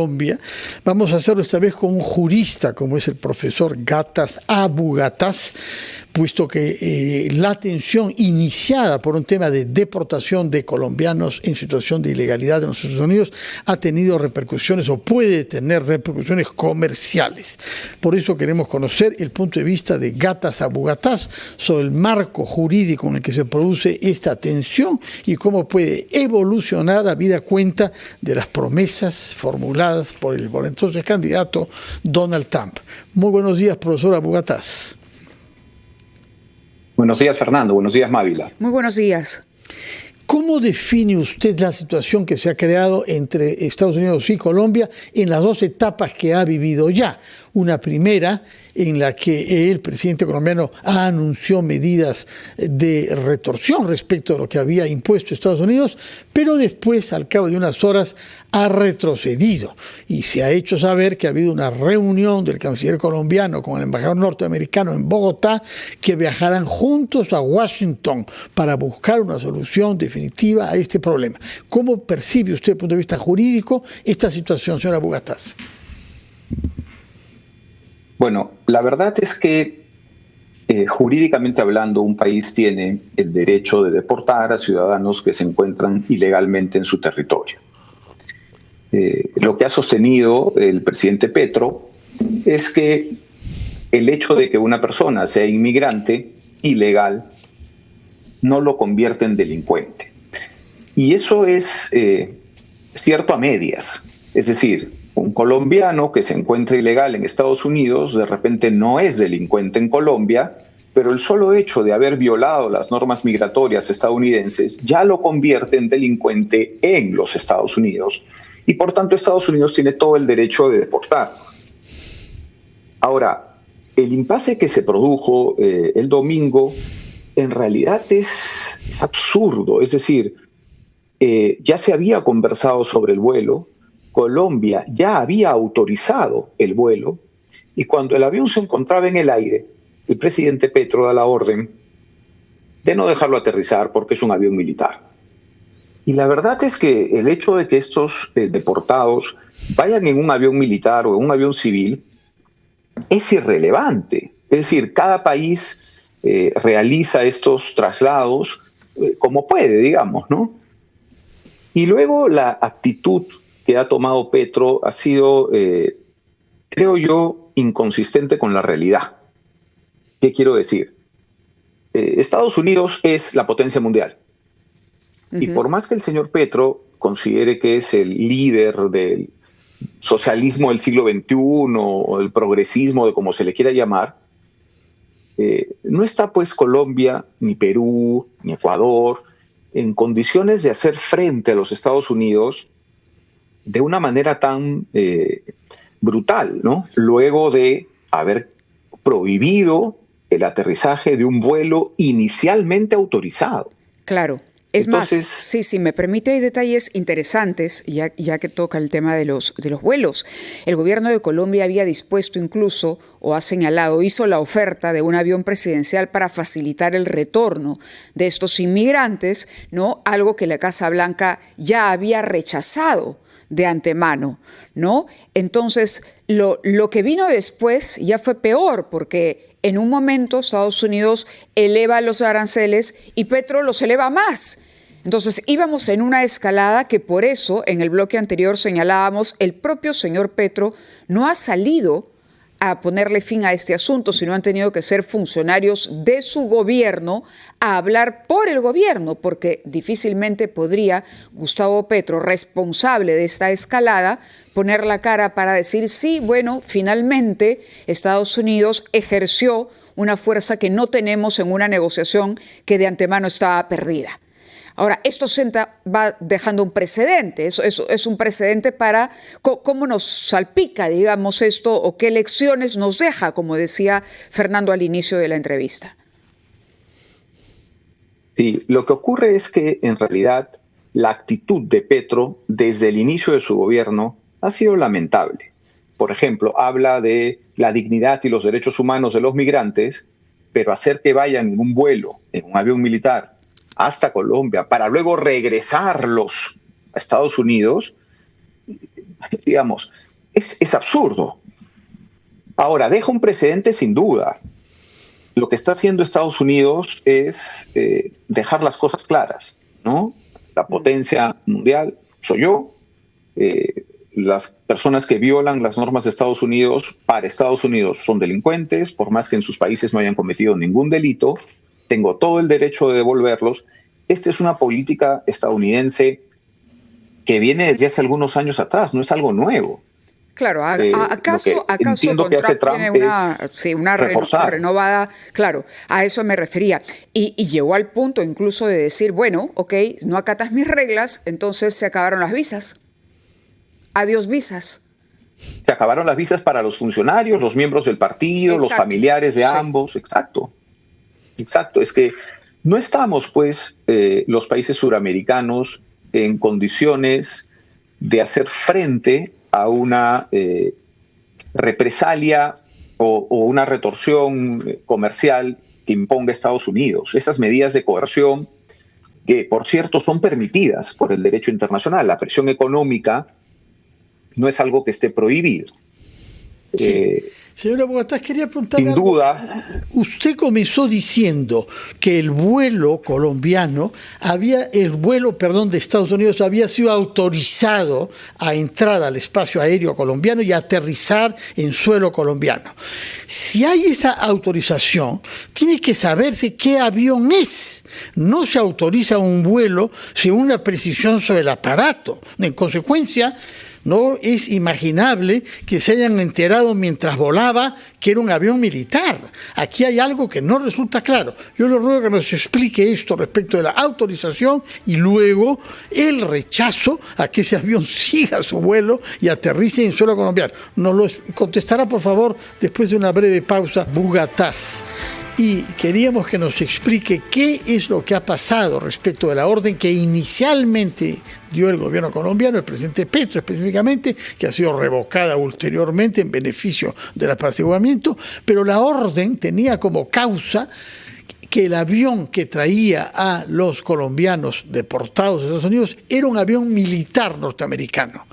Colombia. Vamos a hacerlo esta vez con un jurista, como es el profesor Gattas Abu Gattas, puesto que la atención iniciada por un tema de deportación de colombianos en situación de ilegalidad en los Estados Unidos ha tenido repercusiones o puede tener repercusiones comerciales. Por eso queremos conocer el punto de vista de Gattas Abu Gattas sobre el marco jurídico en el que se produce esta atención y cómo puede evolucionar habida cuenta de las promesas formuladas por el entonces candidato Donald Trump. Muy buenos días, profesor Abu Gattas. Buenos días, Fernando. Buenos días, Mávila. Muy buenos días. ¿Cómo define usted la situación que se ha creado entre Estados Unidos y Colombia en las dos etapas que ha vivido ya? Una primera en la que el presidente colombiano anunció medidas de retorsión respecto a lo que había impuesto Estados Unidos, pero después, al cabo de unas horas, ha retrocedido y se ha hecho saber que ha habido una reunión del canciller colombiano con el embajador norteamericano en Bogotá, que viajarán juntos a Washington para buscar una solución definitiva a este problema. ¿Cómo percibe usted, desde el punto de vista jurídico, esta situación, señora Abu Gattas? Bueno, la verdad es que jurídicamente hablando, un país tiene el derecho de deportar a ciudadanos que se encuentran ilegalmente en su territorio. Lo que ha sostenido el presidente Petro es que el hecho de que una persona sea inmigrante ilegal no lo convierte en delincuente. Y eso es cierto a medias. Es decir, un colombiano que se encuentra ilegal en Estados Unidos de repente no es delincuente en Colombia, pero el solo hecho de haber violado las normas migratorias estadounidenses ya lo convierte en delincuente en los Estados Unidos. Y por tanto Estados Unidos tiene todo el derecho de deportar. Ahora, el impasse que se produjo el domingo en realidad es absurdo. Es decir, ya se había conversado sobre el vuelo, Colombia ya había autorizado el vuelo y cuando el avión se encontraba en el aire, el presidente Petro da la orden de no dejarlo aterrizar porque es un avión militar. Y la verdad es que el hecho de que estos deportados vayan en un avión militar o en un avión civil es irrelevante. Es decir, cada país realiza estos traslados como puede, digamos, ¿no? Y luego la actitud que ha tomado Petro ha sido, creo yo, inconsistente con la realidad. ¿Qué quiero decir? Estados Unidos es la potencia mundial. Y por más que el señor Petro considere que es el líder del socialismo del siglo XXI o el progresismo, de como se le quiera llamar, no está pues Colombia, ni Perú, ni Ecuador en condiciones de hacer frente a los Estados Unidos de una manera tan brutal, ¿no? Luego de haber prohibido el aterrizaje de un vuelo inicialmente autorizado. Claro. Entonces, más, sí, me permite, hay detalles interesantes, ya que toca el tema de los vuelos. El gobierno de Colombia había dispuesto incluso, o ha señalado, hizo la oferta de un avión presidencial para facilitar el retorno de estos inmigrantes, ¿no? Algo que la Casa Blanca ya había rechazado de antemano, ¿no? Entonces, lo que vino después ya fue peor, porque en un momento Estados Unidos eleva los aranceles y Petro los eleva más. Entonces íbamos en una escalada que por eso en el bloque anterior señalábamos el propio señor Petro no ha salido a ponerle fin a este asunto, sino han tenido que ser funcionarios de su gobierno a hablar por el gobierno, porque difícilmente podría Gustavo Petro, responsable de esta escalada, poner la cara para decir, sí, bueno, finalmente Estados Unidos ejerció una fuerza que no tenemos en una negociación que de antemano estaba perdida. Ahora, esto va dejando un precedente, es un precedente para cómo nos salpica, digamos, esto, o qué lecciones nos deja, como decía Fernando al inicio de la entrevista. Sí, lo que ocurre es que en realidad la actitud de Petro desde el inicio de su gobierno ha sido lamentable. Por ejemplo, habla de la dignidad y los derechos humanos de los migrantes, pero hacer que vayan en un vuelo, en un avión militar, hasta Colombia, para luego regresarlos a Estados Unidos, digamos, es absurdo. Ahora, deja un precedente sin duda. Lo que está haciendo Estados Unidos es dejar las cosas claras, ¿no? La potencia mundial soy yo. Las personas que violan las normas de Estados Unidos, para Estados Unidos, son delincuentes, por más que en sus países no hayan cometido ningún delito. Tengo todo el derecho de devolverlos. Esta es una política estadounidense que viene desde hace algunos años atrás, no es algo nuevo. Claro, ¿acaso entiendo que hace Trump tiene una renovada? Claro, a eso me refería. Y llegó al punto incluso de decir, bueno, ok, no acatas mis reglas, entonces se acabaron las visas. Adiós visas. Se acabaron las visas para los funcionarios, los miembros del partido, los familiares de ambos. Exacto. Es que no estamos, pues, los países suramericanos en condiciones de hacer frente a una represalia o una retorsión comercial que imponga Estados Unidos. Esas medidas de coerción, que por cierto son permitidas por el derecho internacional, la presión económica no es algo que esté prohibido. Sí. Señora Bogotá, quería preguntarle sin duda. Usted comenzó diciendo que el vuelo de Estados Unidos había sido autorizado a entrar al espacio aéreo colombiano y a aterrizar en suelo colombiano. Si hay esa autorización, tiene que saberse qué avión es. No se autoriza un vuelo sin una precisión sobre el aparato. En consecuencia, no es imaginable que se hayan enterado mientras volaba que era un avión militar. Aquí hay algo que no resulta claro. Yo le ruego que nos explique esto respecto de la autorización y luego el rechazo a que ese avión siga su vuelo y aterrice en suelo colombiano. Nos lo contestará, por favor, después de una breve pausa, Bugatás. Y queríamos que nos explique qué es lo que ha pasado respecto de la orden que inicialmente dio el gobierno colombiano, el presidente Petro específicamente, que ha sido revocada ulteriormente en beneficio del apaciguamiento, pero la orden tenía como causa que el avión que traía a los colombianos deportados de Estados Unidos era un avión militar norteamericano.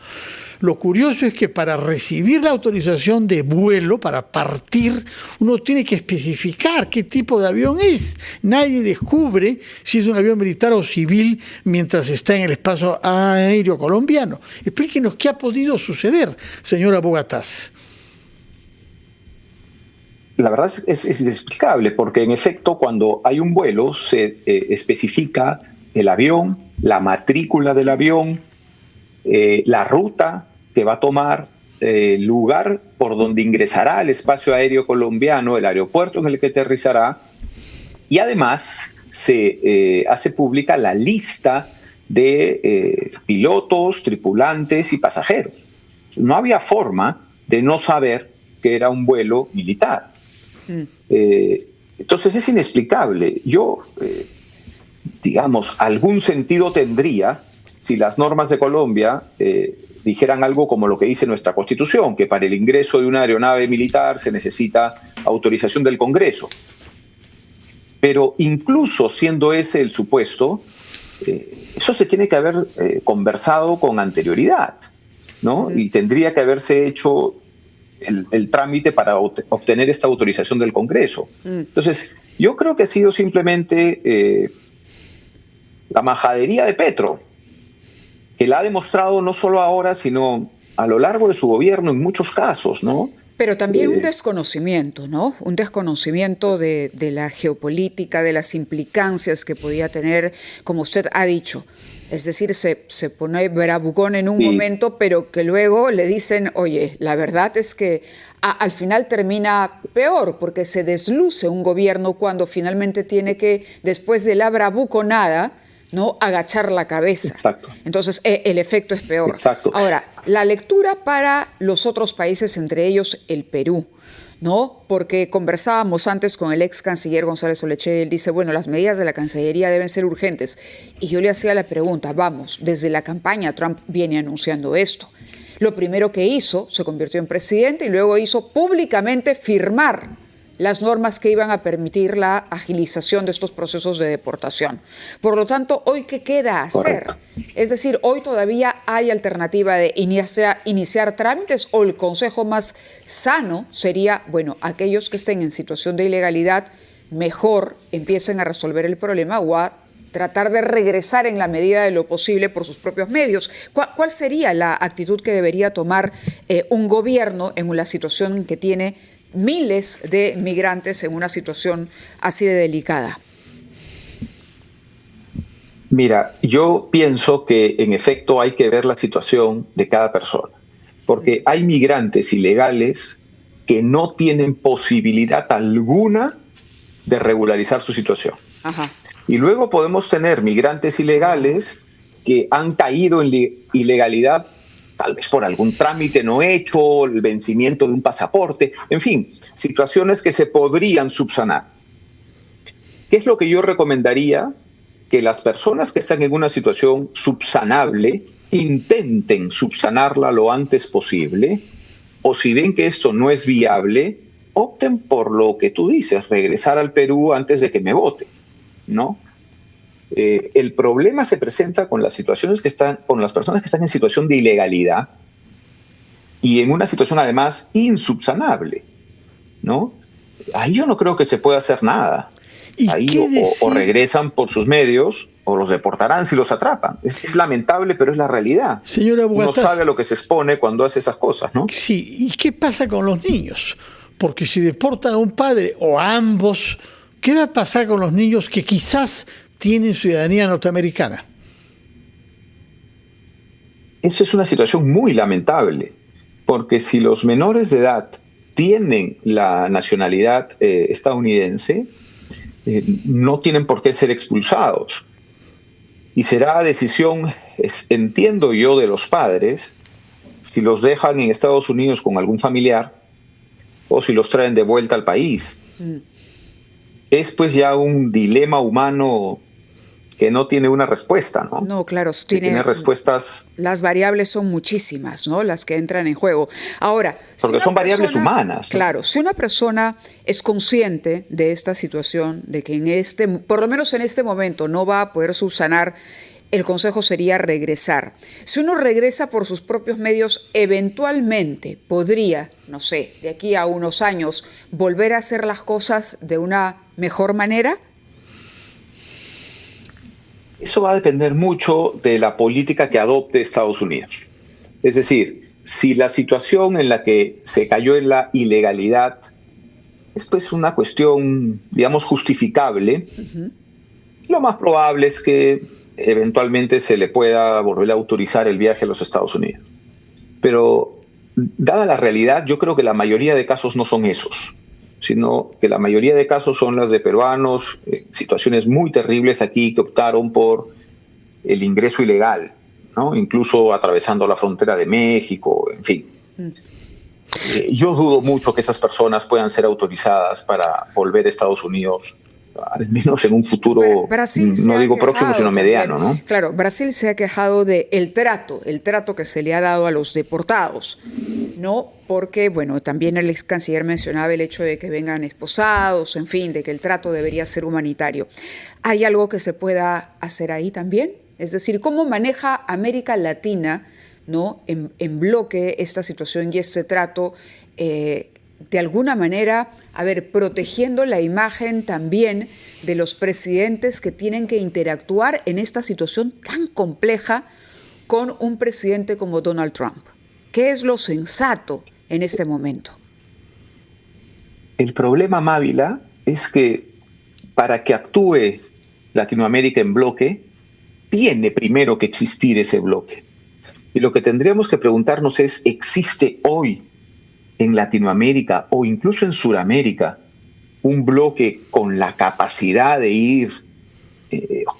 Lo curioso es que para recibir la autorización de vuelo, para partir, uno tiene que especificar qué tipo de avión es. Nadie descubre si es un avión militar o civil mientras está en el espacio aéreo colombiano. Explíquenos qué ha podido suceder, señora Bogotás. La verdad es inexplicable, porque en efecto cuando hay un vuelo se especifica el avión, la matrícula del avión, la ruta que va a tomar, el lugar por donde ingresará al espacio aéreo colombiano, el aeropuerto en el que aterrizará, y además se hace pública la lista de pilotos, tripulantes y pasajeros. No había forma de no saber que era un vuelo militar. Entonces es inexplicable. Yo, digamos, algún sentido tendría si las normas de Colombia dijeran algo como lo que dice nuestra Constitución, que para el ingreso de una aeronave militar se necesita autorización del Congreso. Pero incluso siendo ese el supuesto, eso se tiene que haber conversado con anterioridad, ¿no? Y tendría que haberse hecho el trámite para obtener esta autorización del Congreso. Entonces, yo creo que ha sido simplemente la majadería de Petro, que la ha demostrado no solo ahora, sino a lo largo de su gobierno en muchos casos, ¿no? Pero también un desconocimiento, ¿no? Un desconocimiento de la geopolítica, de las implicancias que podía tener, como usted ha dicho. Es decir, se pone bravucón en un momento, pero que luego le dicen, oye, la verdad es que al final termina peor, porque se desluce un gobierno cuando finalmente tiene que, después de la bravuconada, ¿no?, agachar la cabeza. Exacto. Entonces, el efecto es peor. Exacto. Ahora, la lectura para los otros países, entre ellos el Perú, ¿no? Porque conversábamos antes con el ex canciller González Oleche, él dice, bueno, las medidas de la Cancillería deben ser urgentes. Y yo le hacía la pregunta, vamos, desde la campaña Trump viene anunciando esto. Lo primero que hizo, se convirtió en presidente y luego hizo públicamente firmar las normas que iban a permitir la agilización de estos procesos de deportación. Por lo tanto, ¿hoy qué queda hacer? Correcto. Es decir, ¿hoy todavía hay alternativa de iniciar trámites, o el consejo más sano sería, bueno, aquellos que estén en situación de ilegalidad, mejor empiecen a resolver el problema o a tratar de regresar en la medida de lo posible por sus propios medios? ¿Cuál sería la actitud que debería tomar un gobierno en la situación que tiene miles de migrantes en una situación así de delicada? Mira, yo pienso que en efecto hay que ver la situación de cada persona, porque hay migrantes ilegales que no tienen posibilidad alguna de regularizar su situación. Ajá. Y luego podemos tener migrantes ilegales que han caído en ilegalidad, tal vez por algún trámite no hecho, el vencimiento de un pasaporte, en fin, situaciones que se podrían subsanar. ¿Qué es lo que yo recomendaría? Que las personas que están en una situación subsanable intenten subsanarla lo antes posible, o si ven que esto no es viable, opten por lo que tú dices, regresar al Perú antes de que me vote, ¿no? El problema se presenta con las situaciones con las personas que están en situación de ilegalidad y en una situación además insubsanable, ¿no? Ahí yo no creo que se pueda hacer nada. Ahí o regresan por sus medios o los deportarán si los atrapan. Es lamentable, pero es la realidad. Señora Bogotá, uno sabe a lo que se expone cuando hace esas cosas, ¿no? Sí, ¿y qué pasa con los niños? Porque si deportan a un padre o a ambos, ¿qué va a pasar con los niños que quizás tienen ciudadanía norteamericana? Eso es una situación muy lamentable, porque si los menores de edad tienen la nacionalidad estadounidense, no tienen por qué ser expulsados. Y será decisión, entiendo yo, de los padres, si los dejan en Estados Unidos con algún familiar o si los traen de vuelta al país. Es pues ya un dilema humano que no tiene una respuesta, ¿no? No, claro, tiene respuestas. Las variables son muchísimas, ¿no? Las que entran en juego. Ahora, porque son variables humanas, ¿no? Claro, si una persona es consciente de esta situación, de que por lo menos en este momento, no va a poder subsanar, el consejo sería regresar. Si uno regresa por sus propios medios, eventualmente podría, no sé, de aquí a unos años, volver a hacer las cosas de una mejor manera. Eso va a depender mucho de la política que adopte Estados Unidos. Es decir, si la situación en la que se cayó en la ilegalidad es pues una cuestión, digamos, justificable, lo más probable es que eventualmente se le pueda volver a autorizar el viaje a los Estados Unidos. Pero, dada la realidad, yo creo que la mayoría de casos no son esos, sino que la mayoría de casos son las de peruanos, situaciones muy terribles aquí que optaron por el ingreso ilegal, ¿no? Incluso atravesando la frontera de México, en fin. Yo dudo mucho que esas personas puedan ser autorizadas para volver a Estados Unidos, al menos en un futuro, no digo próximo, sino mediano, ¿no? Claro, Brasil se ha quejado del trato que se le ha dado a los deportados, ¿no? Porque, bueno, también el ex canciller mencionaba el hecho de que vengan esposados, en fin, de que el trato debería ser humanitario. ¿Hay algo que se pueda hacer ahí también? Es decir, ¿cómo maneja América Latina, ¿no?, en bloque esta situación y este trato, de alguna manera, protegiendo la imagen también de los presidentes que tienen que interactuar en esta situación tan compleja con un presidente como Donald Trump? ¿Qué es lo sensato en este momento? El problema, Mávila, es que para que actúe Latinoamérica en bloque, tiene primero que existir ese bloque. Y lo que tendríamos que preguntarnos es, ¿existe hoy en Latinoamérica o incluso en Sudamérica un bloque con la capacidad de ir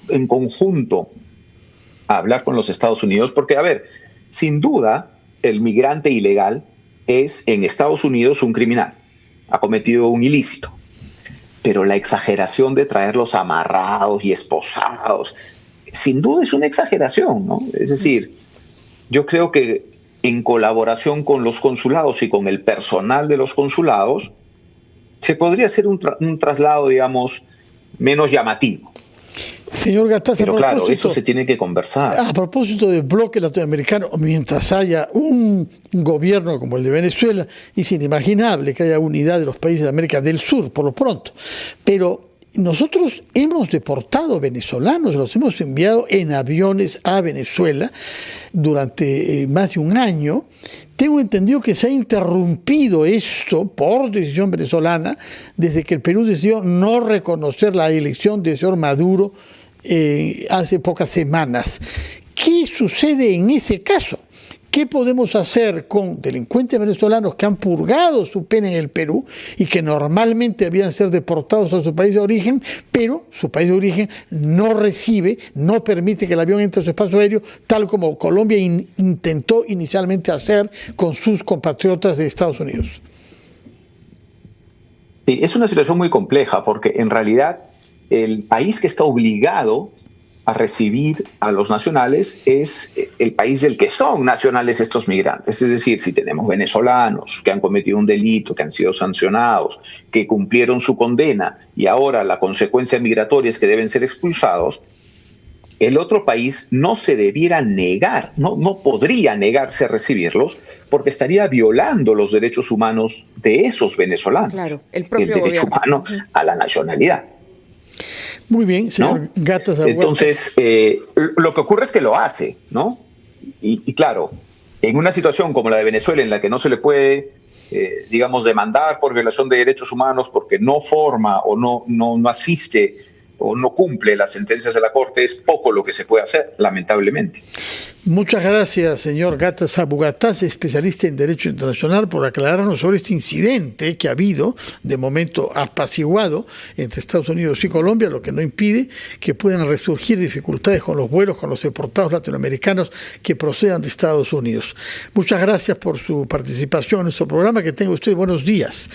en conjunto a hablar con los Estados Unidos? Porque, sin duda, el migrante ilegal es en Estados Unidos un criminal, ha cometido un ilícito, pero la exageración de traerlos amarrados y esposados, sin duda es una exageración, ¿no? Es decir, yo creo que en colaboración con los consulados y con el personal de los consulados, se podría hacer un traslado, digamos, menos llamativo. Señor Gattaz, pero claro, eso se tiene que conversar. A propósito del bloque latinoamericano, mientras haya un gobierno como el de Venezuela, es inimaginable que haya unidad de los países de América del Sur, por lo pronto. Pero nosotros hemos deportado venezolanos, los hemos enviado en aviones a Venezuela durante más de un año. Tengo entendido que se ha interrumpido esto por decisión venezolana desde que el Perú decidió no reconocer la elección del señor Maduro hace pocas semanas. ¿Qué sucede en ese caso? ¿Qué podemos hacer con delincuentes venezolanos que han purgado su pena en el Perú y que normalmente debían ser deportados a su país de origen, pero su país de origen no recibe, no permite que el avión entre a su espacio aéreo, tal como Colombia intentó inicialmente hacer con sus compatriotas de Estados Unidos? Sí, es una situación muy compleja porque en realidad el país que está obligado a recibir a los nacionales es el país del que son nacionales estos migrantes. Es decir, si tenemos venezolanos que han cometido un delito, que han sido sancionados, que cumplieron su condena y ahora la consecuencia migratoria es que deben ser expulsados, el otro país no se debiera negar, no podría negarse a recibirlos porque estaría violando los derechos humanos de esos venezolanos. Claro, el propio derecho humano a la nacionalidad. Muy bien, señor Gattaz. Entonces, lo que ocurre es que lo hace, ¿no? Y claro, en una situación como la de Venezuela, en la que no se le puede, digamos, demandar por violación de derechos humanos porque no forma o no asiste o no cumple las sentencias de la Corte, es poco lo que se puede hacer, lamentablemente. Muchas gracias, señor Gattaz Abu Gattaz, especialista en Derecho Internacional, por aclararnos sobre este incidente que ha habido, de momento apaciguado, entre Estados Unidos y Colombia, lo que no impide que puedan resurgir dificultades con los vuelos, con los deportados latinoamericanos que procedan de Estados Unidos. Muchas gracias por su participación en nuestro programa. Que tenga usted buenos días.